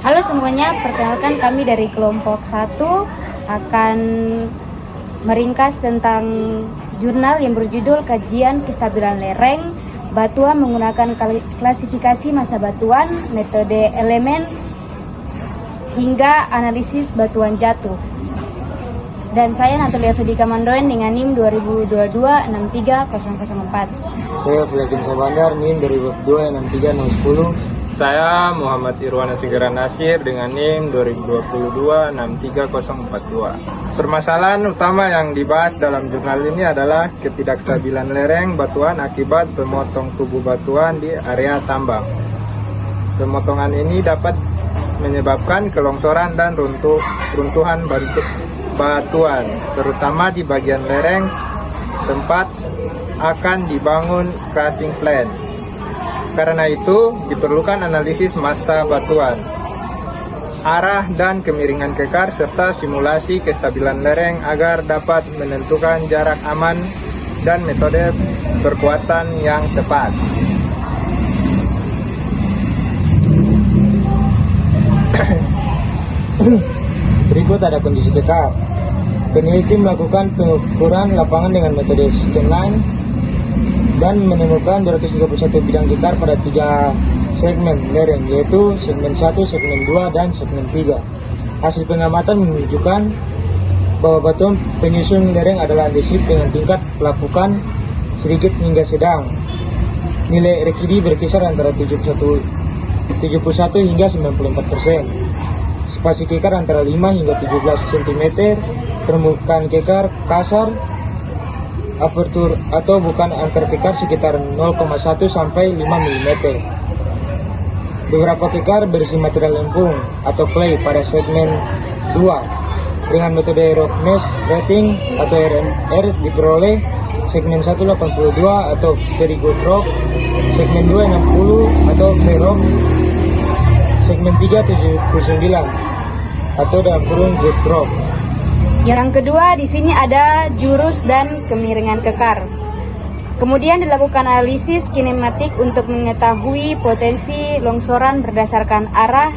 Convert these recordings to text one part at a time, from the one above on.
Halo semuanya, perkenalkan kami dari kelompok 1 akan meringkas tentang jurnal yang berjudul Kajian Kestabilan Lereng Batuan menggunakan klasifikasi massa batuan, metode elemen, hingga analisis batuan jatuh. Dan saya Natalia Fedika Mandoen dengan NIM 2022-63004. Saya Filakin Sabandar, NIM 2022-63010. Saya Muhammad Irwana Sigera Nasir dengan NIM 2022-63042. Permasalahan utama yang dibahas dalam jurnal ini adalah ketidakstabilan lereng batuan akibat pemotong tubuh batuan di area tambang. Pemotongan ini dapat menyebabkan kelongsoran dan runtuhan batuan, terutama di bagian lereng tempat akan dibangun crushing plant. Karena itu, diperlukan analisis massa batuan, arah dan kemiringan kekar, serta simulasi kestabilan lereng agar dapat menentukan jarak aman dan metode perkuatan yang tepat. Berikut ada kondisi kekar. Peneliti melakukan pengukuran lapangan dengan metode scanline dan menemukan 231 bidang kekar pada 3 segmen lereng, yaitu segmen 1, segmen 2, dan segmen 3. Hasil pengamatan menunjukkan bahwa batuan penyusun lereng adalah andesit dengan tingkat pelapukan sedikit hingga sedang. Nilai RKD berkisar antara 71 hingga 94%. Spasi kekar antara 5 hingga 17 cm, permukaan kekar kasar, apertur atau bukan antar kekar sekitar 0,1 sampai 5 mm. Beberapa kekar berisi material lempung atau clay pada segmen 2 dengan metode roughness rating atau RMR diperoleh segmen 1 82 atau very good rock, segmen 2 60 atau fair rock, segmen 3 79 atau dalam kurung good rock. Yang kedua, di sini ada jurus dan kemiringan kekar. Kemudian dilakukan analisis kinematik untuk mengetahui potensi longsoran berdasarkan arah,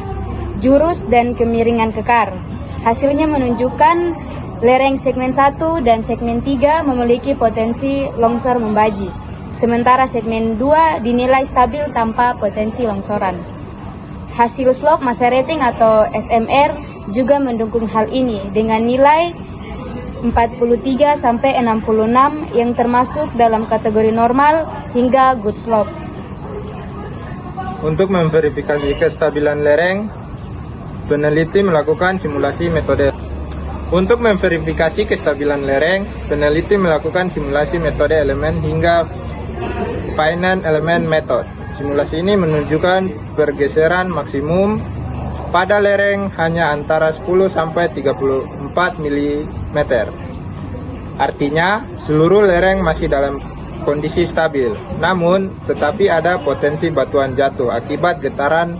jurus, dan kemiringan kekar. Hasilnya menunjukkan lereng segmen 1 dan segmen 3 memiliki potensi longsor membaji, sementara segmen 2 dinilai stabil tanpa potensi longsoran. Hasil slope massa rating atau SMR juga mendukung hal ini dengan nilai 43 sampai 66 yang termasuk dalam kategori normal hingga good slope. Untuk memverifikasi kestabilan lereng, peneliti melakukan simulasi metode. Untuk memverifikasi kestabilan lereng, peneliti melakukan simulasi metode elemen hingga finite element method. Simulasi ini menunjukkan pergeseran maksimum pada lereng hanya antara 10 sampai 34 mm. Artinya, seluruh lereng masih dalam kondisi stabil. Namun, tetapi ada potensi batuan jatuh akibat getaran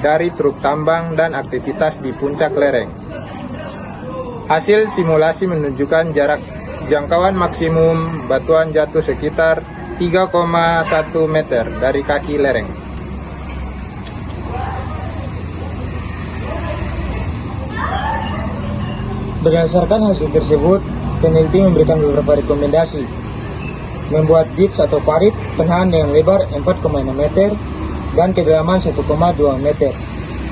dari truk tambang dan aktivitas di puncak lereng. Hasil simulasi menunjukkan jarak jangkauan maksimum batuan jatuh sekitar 3,1 meter dari kaki lereng. Berdasarkan hasil tersebut, peneliti memberikan beberapa rekomendasi. Membuat ditch atau parit penahan dengan lebar 4,6 meter dan kedalaman 1,2 meter.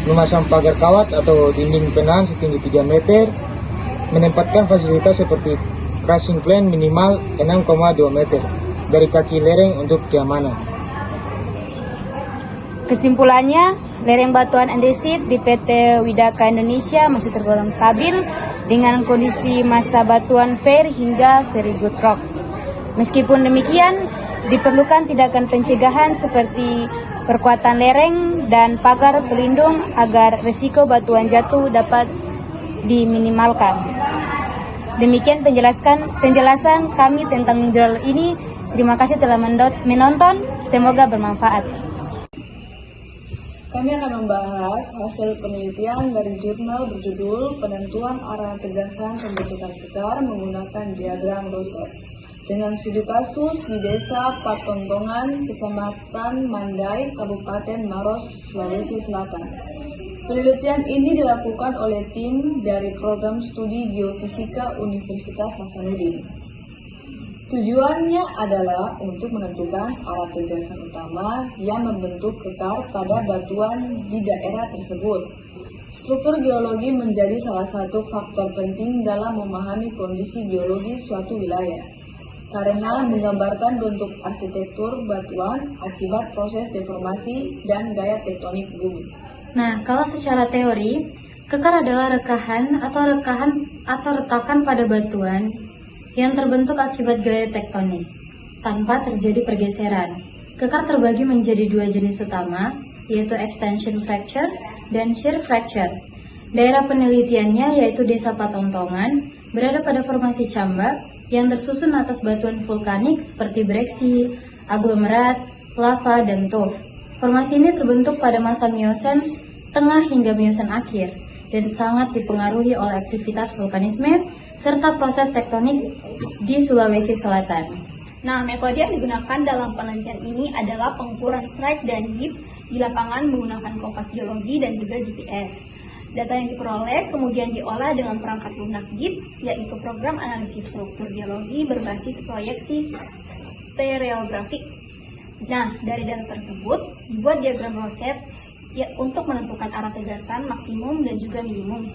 Memasang pagar kawat atau dinding penahan setinggi 3 meter. Menempatkan fasilitas seperti crushing plant minimal 6,2 meter dari kaki lereng untuk keamanan. Kesimpulannya, lereng batuan andesit di PT Widaka Indonesia masih tergolong stabil dengan kondisi massa batuan fair hingga very good rock. Meskipun demikian, diperlukan tindakan pencegahan seperti perkuatan lereng dan pagar pelindung agar risiko batuan jatuh dapat diminimalkan. Demikian penjelasan kami tentang jurnal ini. Terima kasih telah menonton, semoga bermanfaat. Kami akan membahas hasil penelitian dari jurnal berjudul Penentuan Arah Tegasan Pembentukan Kekar menggunakan diagram Lossor dengan studi kasus di Desa Patontongan, Kecamatan Mandai, Kabupaten Maros, Sulawesi Selatan. Penelitian ini dilakukan oleh tim dari Program Studi Geofisika Universitas Hasanuddin. Tujuannya adalah untuk menentukan arah tegasan utama yang membentuk kekar pada batuan di daerah tersebut. Struktur geologi menjadi salah satu faktor penting dalam memahami kondisi geologi suatu wilayah, karena menggambarkan bentuk arsitektur batuan akibat proses deformasi dan gaya tektonik bumi. Nah, kalau secara teori, kekar adalah rekahan atau retakan pada batuan yang terbentuk akibat gaya tektonik tanpa terjadi pergeseran. Kekar terbagi menjadi dua jenis utama, yaitu extension fracture dan shear fracture. Daerah penelitiannya yaitu Desa Patongtongan, berada pada formasi cambak yang tersusun atas batuan vulkanik seperti breksi, aglomerat, lava, dan tuff. Formasi ini terbentuk pada masa Miosen tengah hingga Miosen akhir dan sangat dipengaruhi oleh aktivitas vulkanisme serta proses tektonik di Sulawesi Selatan. Nah, metode yang digunakan dalam penelitian ini adalah pengukuran strike dan dip di lapangan menggunakan kompas geologi dan juga GPS. Data yang diperoleh kemudian diolah dengan perangkat lunak GIPS, yaitu program analisis struktur geologi berbasis proyeksi stereografik. Nah, dari data tersebut dibuat diagram Rosette ya, untuk menentukan arah tegasan maksimum dan juga minimum.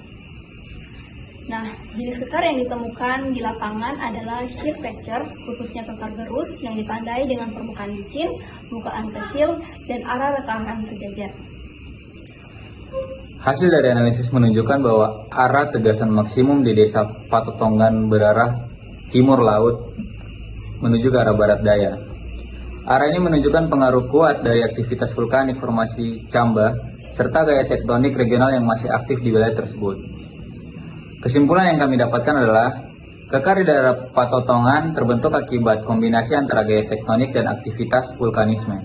Nah, jenis kekar yang ditemukan di lapangan adalah shear fracture, khususnya kekar gerus yang ditandai dengan permukaan licin, bukaan kecil, dan arah rekahan sejajar. Hasil dari analisis menunjukkan bahwa arah tegasan maksimum di Desa Patongtongan berarah timur laut menuju ke arah barat daya. Arah ini menunjukkan pengaruh kuat dari aktivitas vulkanik formasi Camba serta gaya tektonik regional yang masih aktif di wilayah tersebut. Kesimpulan yang kami dapatkan adalah kekar di daerah Patongtongan terbentuk akibat kombinasi antara gaya tektonik dan aktivitas vulkanisme.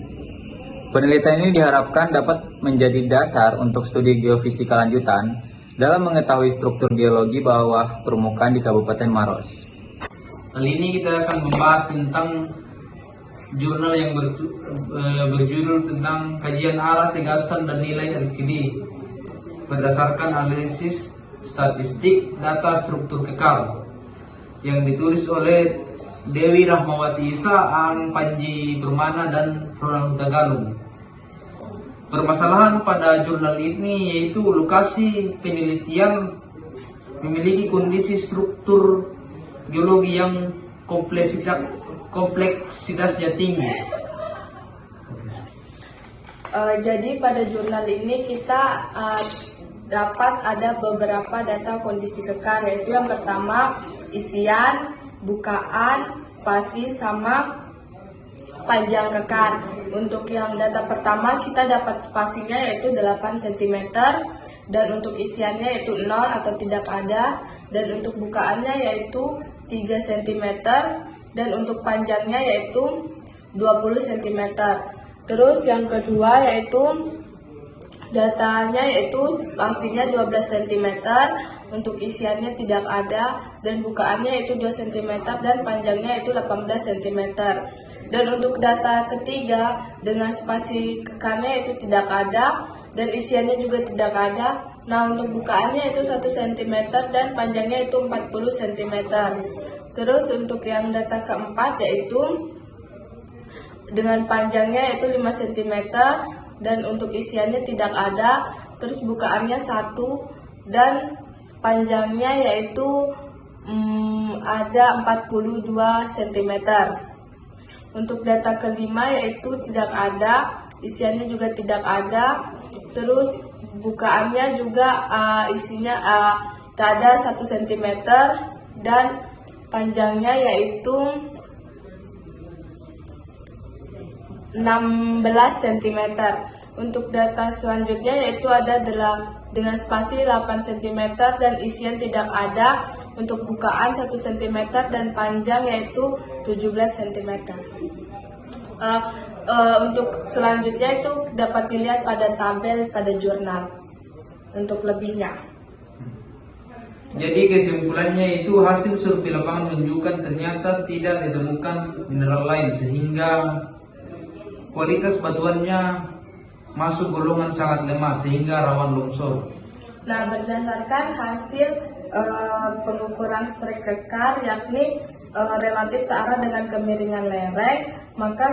Penelitian ini diharapkan dapat menjadi dasar untuk studi geofisika lanjutan dalam mengetahui struktur geologi bawah permukaan di Kabupaten Maros. Kali ini kita akan membahas tentang jurnal yang berjudul tentang kajian arah tegasan dan nilai RQD berdasarkan analisis statistik data struktur kekar yang ditulis oleh Dewi Rahmawati Isa, Ang Panji Permana, dan Ronald Tagalog. Permasalahan pada jurnal ini yaitu lokasi penelitian memiliki kondisi struktur geologi yang kompleksitasnya tinggi. Jadi pada jurnal ini kita dapat ada beberapa data kondisi kekar, yaitu yang pertama isian, bukaan, spasi, sama panjang kekar. Untuk yang data pertama kita dapat spasinya yaitu 8 cm, dan untuk isiannya yaitu 0 atau tidak ada, dan untuk bukaannya yaitu 3 cm, dan untuk panjangnya yaitu 20 cm. Terus yang kedua yaitu datanya yaitu spasinya 12 cm, untuk isiannya tidak ada, dan bukaannya yaitu 2 cm, dan panjangnya yaitu 18 cm. Dan untuk data ketiga dengan spasi kekarnya itu tidak ada, dan isiannya juga tidak ada. Nah, untuk bukaannya itu 1 cm dan panjangnya itu 40 cm. Terus untuk yang data keempat yaitu dengan panjangnya yaitu 5 cm dan untuk isiannya tidak ada, terus bukaannya 1 dan panjangnya yaitu ada 42 cm. Untuk data kelima yaitu tidak ada, isiannya juga tidak ada, terus bukaannya juga isinya tak ada 1 cm dan panjangnya yaitu 16 cm. Untuk data selanjutnya yaitu ada dengan spasi 8 cm dan isian tidak ada, untuk bukaan 1 cm dan panjang yaitu 17 cm. Untuk selanjutnya itu dapat dilihat pada tabel pada jurnal untuk lebihnya. Jadi kesimpulannya itu hasil survei lapangan menunjukkan ternyata tidak ditemukan mineral lain sehingga kualitas batuannya masuk golongan sangat lemah sehingga rawan longsor. Nah, berdasarkan hasil pengukuran strek kekar, yakni relatif searah dengan kemiringan lereng, maka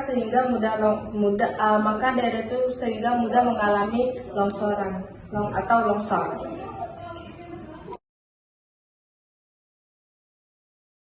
maka daerah itu sehingga mudah mengalami longsoran atau longsor.